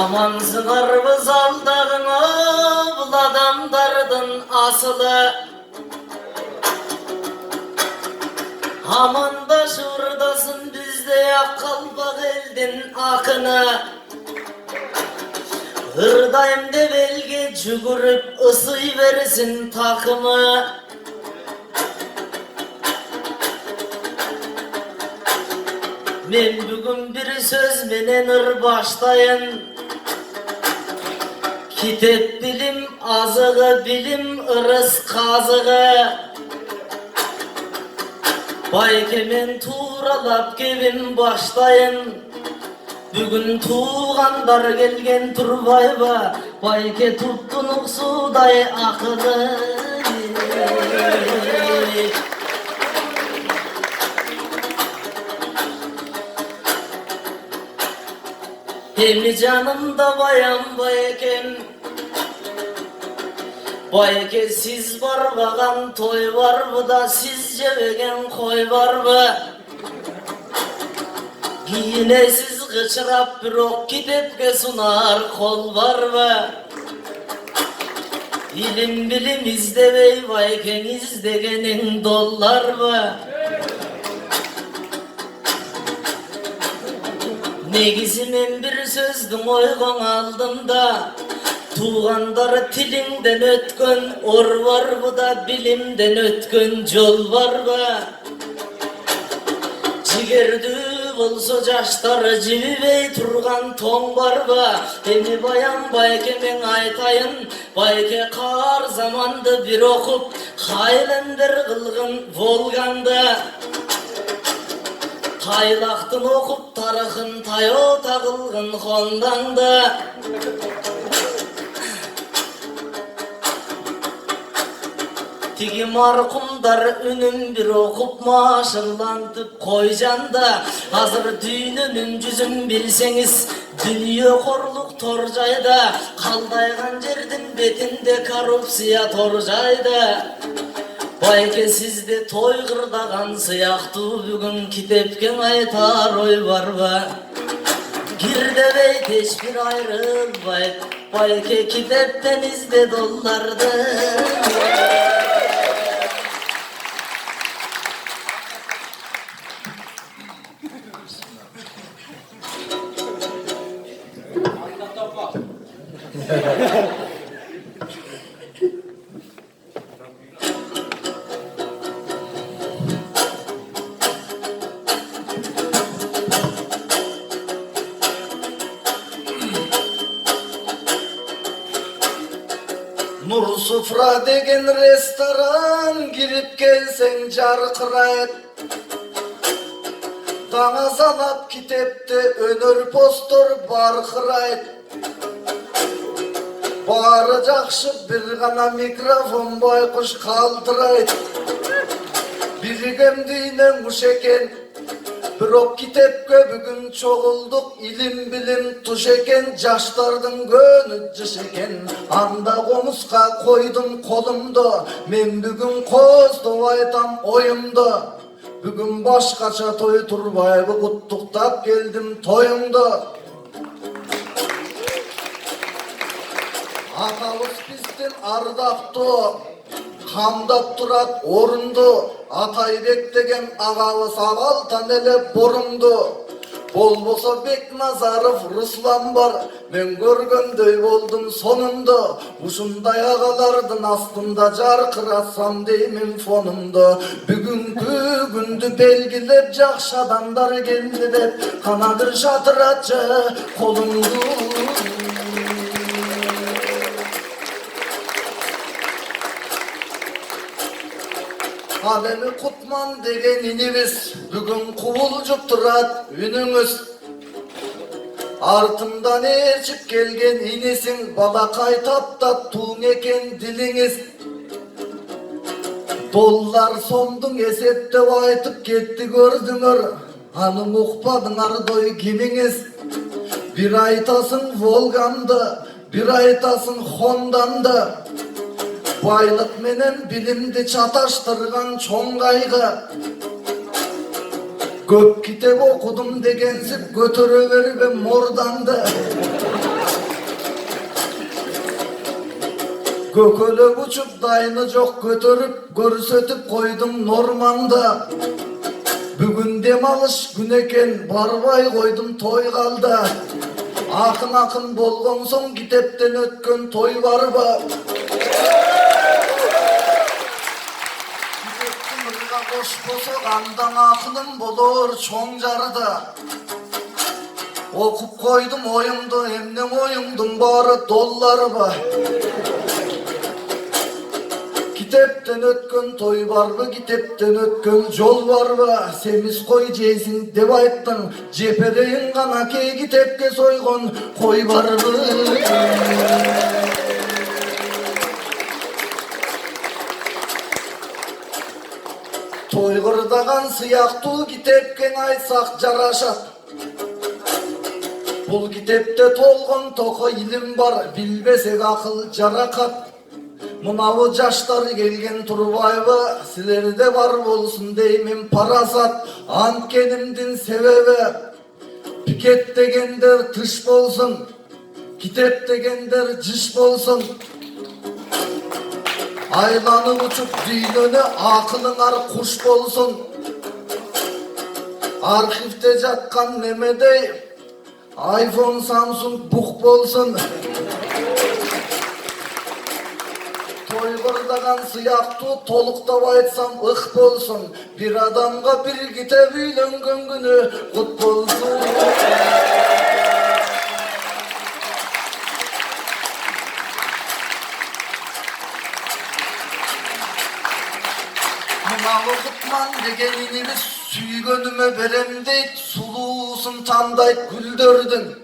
Amansınarбыз алдағыңа бұл адамдардың асылы. Амандаш ұрдасын бізде аққалбақ елдің ақыны. Ырдайым деп елге жүгіріп ысый берсін тақымы. Мен бүгін бір сөз менен ыр баштайын. Kitep bilim azığı, bilim ırız kazığı. Baykemen tuğralap kebim başlayın. Bugün tuğandar gelgen turbayba, bayke tuttunuk suday akıdı. Hemi canımda bayan baykem. Bayke siz barbağan toy var mı da siz jebegen koy var mı? Yine siz gıçırap bir ok kitepke sunar kol var mı? İlim bilim izlebey bayken izdegenin dollar mı? Negizimen bir sözdüm oygan aldımda. Tuğandar tilinden ötkön or var mı da bilimden ötkön jol var mı? Jigerdi bolsa jaştar jibibey turgan toң var mı? Emi bayan bayke men aytayın, bayke kar zamandı bir okup haylender kılgın volgandı. Taylaqtın okup tarıxın tayo tağılgın xondandı. Tigi markumdar ünüm bir okup maşırlantıp koyjanda. Hazır düğününün yüzün bilseniz, dünya korluk torjayda. Kaldaygan jerdin betinde korrupsiya torjayda. Bayke sizde toy kırdagan sıyaktı bugün kitepken aytar oy var va. Girdebey teşbir ayrılbay, bayke kitepten izde dollardı. Nur Sufra degen restoran girip gelsen jarkırayt. Dana sanat kitepte önür postor barkırayt. Bari jakşı bir gana mikrofon baykuş kaldırayt. Birigem dinen kuş eken. Birok kitepke bugün çoğulduk, ilim bilim tuş eken, jaştardın gönü jış eken. Anda komuska koydum kolumda, men bugün kozdum aytam oyumda. Bugün başkaça toy turbayı kuttuktap geldim toyumda. Atabız bizden ardaqtı, hamdap turat orundu. Ataybek degen ağabız avaltan ele borundu. Bolbosa Beknazarov Ruslan var, men görgöndöy boldum sonunda. Uşunday ağalardın astında jarkırasam deymin fonumda. Bugünkü gündü belgilep jakşı adamlar geldi dep, kanadır şatıratçı kolumdu. Alemi Kutman degen inimiz, bugün kuvulcuk turat ünümüz. Artımdan erçip gelgen inisin, balakay tapta tuğ eken diliniz. Dollar somdun esette aytıp ketti gördüңөр, anın ukpadыңар doy kiminiz. Bir aytasın Volgam'da, bir aytasın Honda'nda. Baylık menen bilimdi çataştırgan çoң kaygı. Köp kitep okudum degensip götürü verip mordandı. Kökölöp uçup dayını jok götürüp görsetip koydum normanda. Bugün dem alış gün eken barbay koydum toy kaldı. Akın akın bolgon soň kitepten ötken toy barba. Kiteptin ırga koş bolsa kandan akınım bolor çoň jarda. Okup koydum oyumdu emne oyumdun bari dollar ba. Kitepten ötken toy barba, kitepten ötken jol barba. Semiz koy jeysin dep ayttın, jepereyin gana key kitepke soygon koy barba. Toy kırdagan syaktu kitepken aytsak jaraşat. Bul kitepte tolgon toko ilim bar, bilbesek akıl jarakat. Munavu jaşlar gelgen turbayba, silerde var bolsun deymin parasat. Antkenimdin sebebi, piket degender tış bolsun, kitep degender jış bolsun. Aylanıp uçup düýnöne akılınar kuş bolsun. Arşivde jatkan nemedey iPhone, Samsung buk bolsun. Toy kırdagan syaktu toluktap aytsam ık bolsun. Bir adamga bir kitep üýlengen günü kut bolsun. Munalı kutman degeniniz süýgönüme berem deyt, suluusun tamdayt güldördün.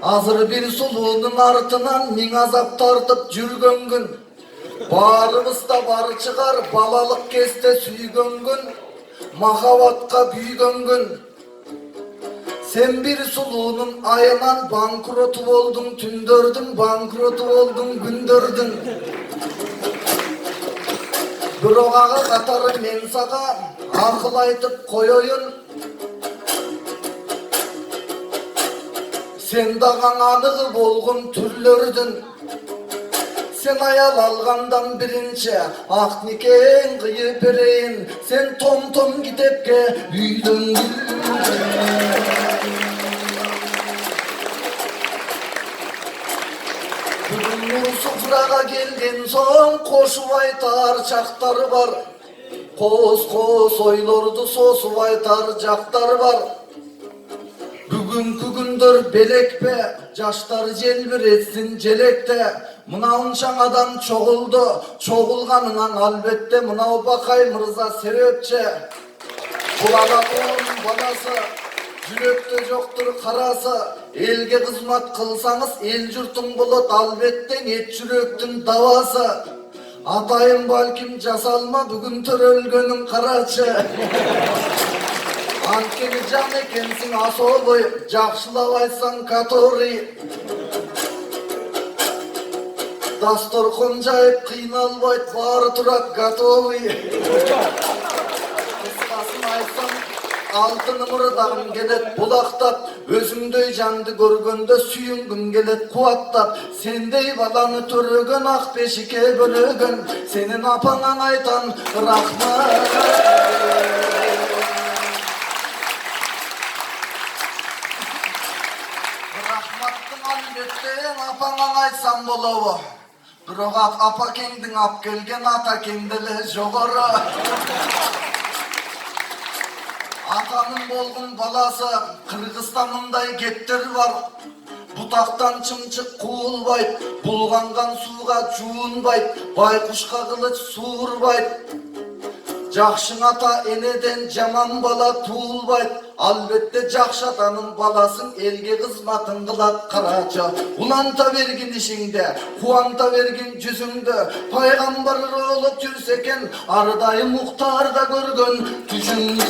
Azır bir suluunun artынан min azap tartıp jürgön gün. Barımızda bar çıkar balalık keste süýgön gün, mahabatka büýgön gün. Sen bir suluunun ayынан bankrotu boldun tündördün, bankrotu boldun gündördün. Birogaga katarı men saga akıl aytıp koyoyun. Sen dağan anığı bolgun türlördün. Sen ayal algandan birinci ak niken kıyıp bereyin. Sen tom tom kitepke büýdün. Bugün sufraga gelgen soň koşup aytar çaktar var. Kos kos oylordu sosup aytar jaktar var. Bugünkü gündür belekpe, jaşlar jelbir etsin jelekte. Mınaun şaňadan çoğuldu, çoğulganınan albette mınau Bakay Mırza sebepçe. Kulalakun balası, jürekte joktur karası. Elge kızmat kılsaňyz el jurtun bolat albetten et jürektün davası. Atayım balkim jasalma bugün törölgönün karaçı. Antkeni jan ekensiň asoboy, jakşylap aytsaň katori. Dastorkon jayıp kıynalbayt, bary turak gatowy. Kıskasyň aytsaň altın mırdagym gelet bulaktap. Özüňdöy jandy görgönde süýüngüm gelet kuwatlap. Sendey balany töregen ak beşike bölegen. Senin apaňa aytan rahmat. Rahmatın albetten apaňa aytsam bolaba. Birok apa keňdiň ap kelgen ata keňdele jogara. Atanın bolgun balası Kırgızstanınday gettir var. Butaktan çımçık kuulbayt, bulgangan suga juunbayt, baykuşka kılıç suurbayt. Jakşın ata eneden jaman bala tuulbayt. Albette jakşı atanın balasın elge kızmatın kılat karaça. Ulanta bergin işinde, kuanta bergin yüzünde. Paygambarlar olup jürseken, ardayı muhtarda görgön tüjünde.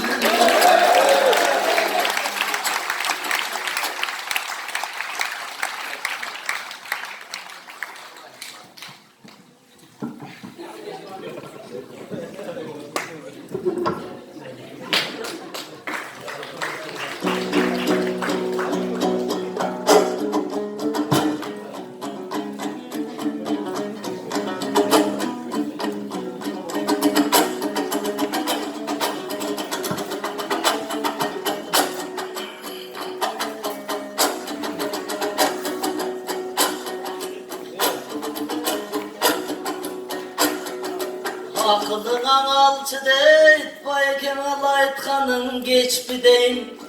Akılına alçı deyt, bayken alaytkanın geçpi deyin.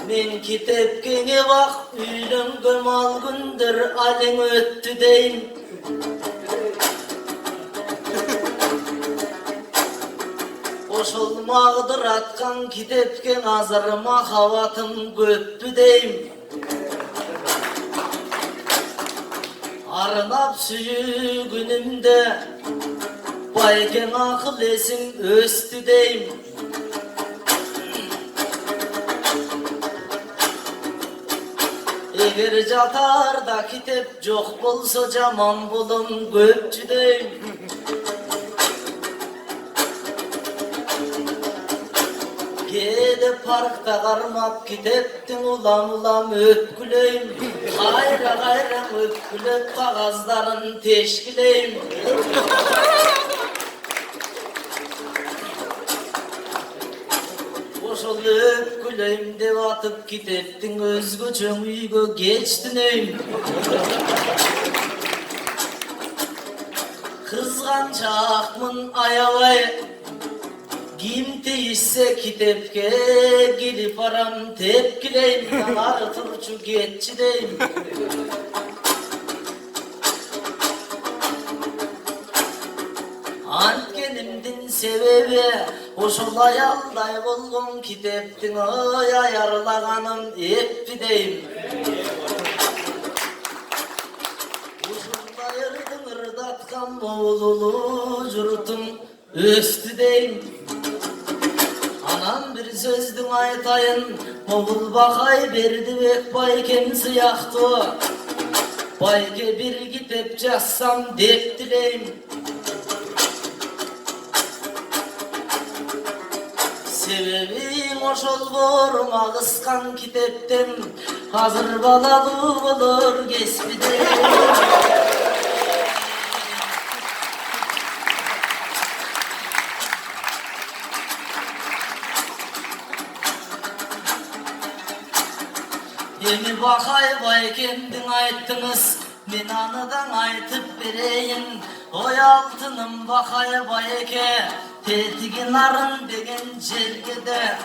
Men kitepkene bak, üylengöm al gündür alın öttü deyin. Koşulmağdır atkan kitepken azır mahavatım göppü deyin. Arınap suyu günümde bayken akıl esin östü deyim. Eğer jatar da kitap çok bolsa jaman bulun göpçü deyim. Gede parkta karmap kitaptın ulam ulam öpküleyim. Hayra hayra öpkülep kağızların teşkileyim. Boşul öpküleyim dev atıp kitaptın özgüçün uygu geçtineyim. Kızgançakmın ayavay, kim değişse kitapke gidip aram tepkileyim. Yanar turçu geççideyim. Antkenimdin sebebi hoşulay alday bulgun kitaptın oy ayarlaganım eppideyim. Hoşulay ırdın ırdatkan moğululu jurtum östüdeyim. Anam bir sözdün aytayın, moğul bakay berdi bek bayken sıyaktı. Bayke bir kitap жазsam dep dileyim. Sebebim oşol borma kıskan kitapten, hazır balalı bulur kespideyim. Emi bakay bay kendin ayttınız, men anıdan aytıp bereyim. Oy altınım bakay bayeke, tetigin arın degen jergede.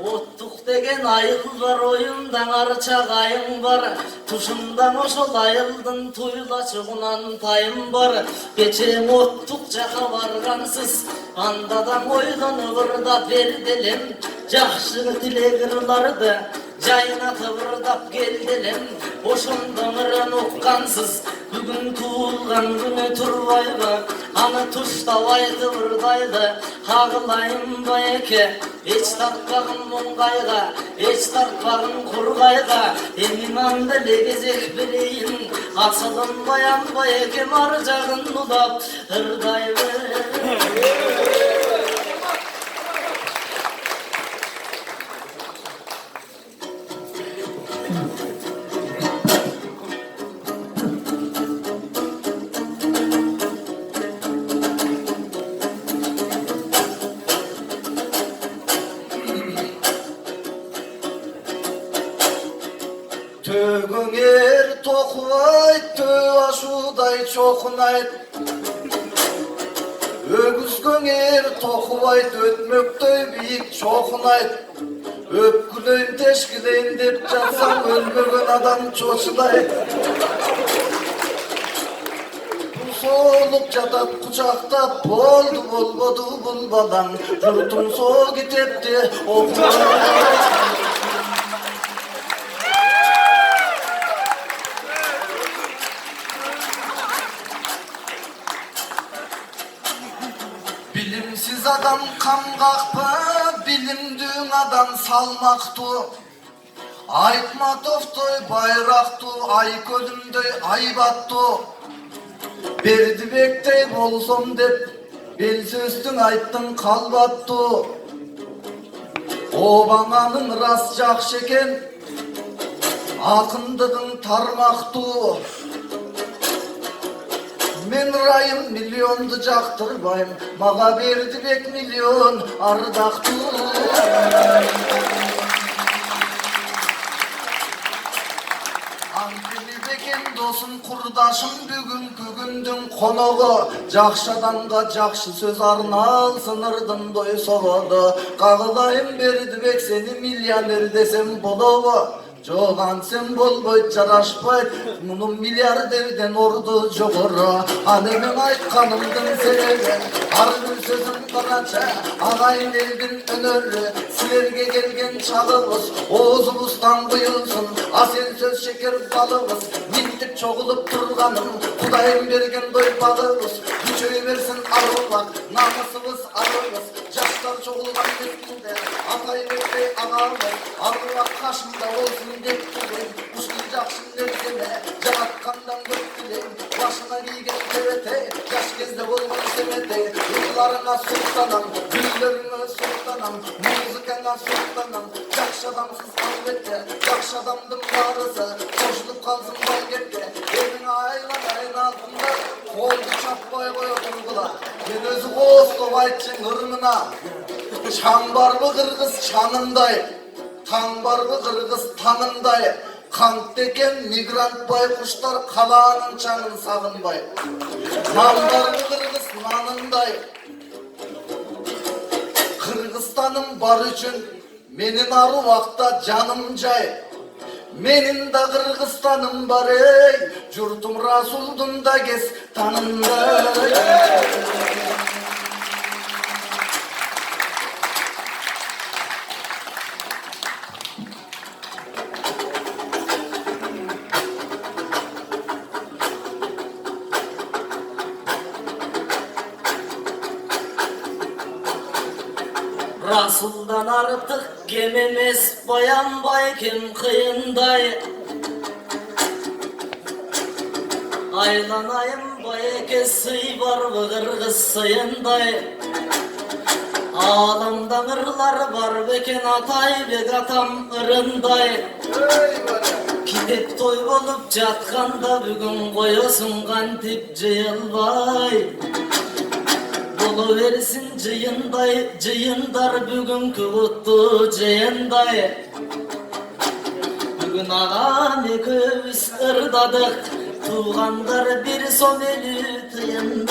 Ottuk degen ayıl var, oyundan arça kayın var. Tuşundan oşol ayıldın, tuyla çıgınan tayım var. Geçen ottuk jaka bargansız, andadan oylanıvır berdilim. Жақшы тілегірларды жайына тывырдап келділім. Ошондон ырын ұққансыз, бүгін туылған күні тұрбайға. Аны тұштабай тывырдайды, қағылайым байеке. Еч тартпағын мұңғайға, еч тартпағын құрғайға. Еминанды легезек білейін, асылым баян байеке. Ар жағын ұлап, ырдай Tөгіңер тоқуайт, төй ашудай чоқынайт. Өгізгіңер тоқуайт, өтмөктөй бейік чоқынайт. Өпкілейін тешкілейін деп жатсам, өлмеген адам чошылайт. Солып жатат құшақтап, болды болбоду бұл балаң. Жұртың со кетепті оқымай. Bilimsiz adam kamgakpı, bilimdüğün adam salmaktı. Айтматовтой байраktı, Айкөлümдөй айбаттı. Бердибектей болсом деп, бел сөзтүң айттың калбаттı. Обаңанын рас жакшы экен, акындыгың тармактı. Мен райым миллионды жактырбайм, мага Бердибек миллион ардактуу. Антили бекен olsun kurdaşım bugünkü gündün konuğu. Jakşı adamga jakşı söz arnalsın ırdım doy soğudu. Kağılayım Berdibek seni milyoner desem buluğu. Joğan sen bolboy çaraşpay, bunun milyarderden ordu jogorra. Hanemin aytkanımdın sebebi, har bir sözüm karaça, ağayın eldin önörü. Silerge gelgen çağımız, oğuzumuzdan buyulsun, asen söz şeker balımız. Mintip çoğulup turganım, Kudayım bergen doypağımız. Güçöy versin arulak, namusumuz arımız. Yaşlar çoğulgan üstünde, atay vermey ağamız. Arulak kaşımda olsun dektirin, uçlayacakşın nerzeme, canatkandan göktüren. Başına giygen tevete, yaş gezde olman semete. Yıllarına sultanam, güllerine sultanam, muzikana sultanam. Yakş adamsız elbette, yakş adamdım varısı, koşulup kalsın belgette. Evin aylanayın altında, koldu çapmaya koyatırdılar. Ben özü Kostovaç'ın ırmına, çambarlı kırgız çanınday, tanbarlı kırgız tanınday. Kankteken migrant baykuşlar kalağının çanın sağınbay. Nambarlı kırgız nanınday. Kırgızstanım bar üçün menin arı vakta canım cay. Menin da Kırgızstanım bar ey, Jurtum Rasuldun da gez tanınday. Rasuldan artık gememez bayan bayken kıyınday. Aylanayım bayke sıy var bu kırgız sıyınday. Ağlamdan ırlar var beken atay bek atam ırınday. Gidip toy olup jatkanda bugün koyosun kantip jıyılbay. Boluversin jıyınday, jıyındar bugünkü kutlu jıyınday. Bugün ağam ekövüz ırdadık, tuğandar bir someli tıyınday.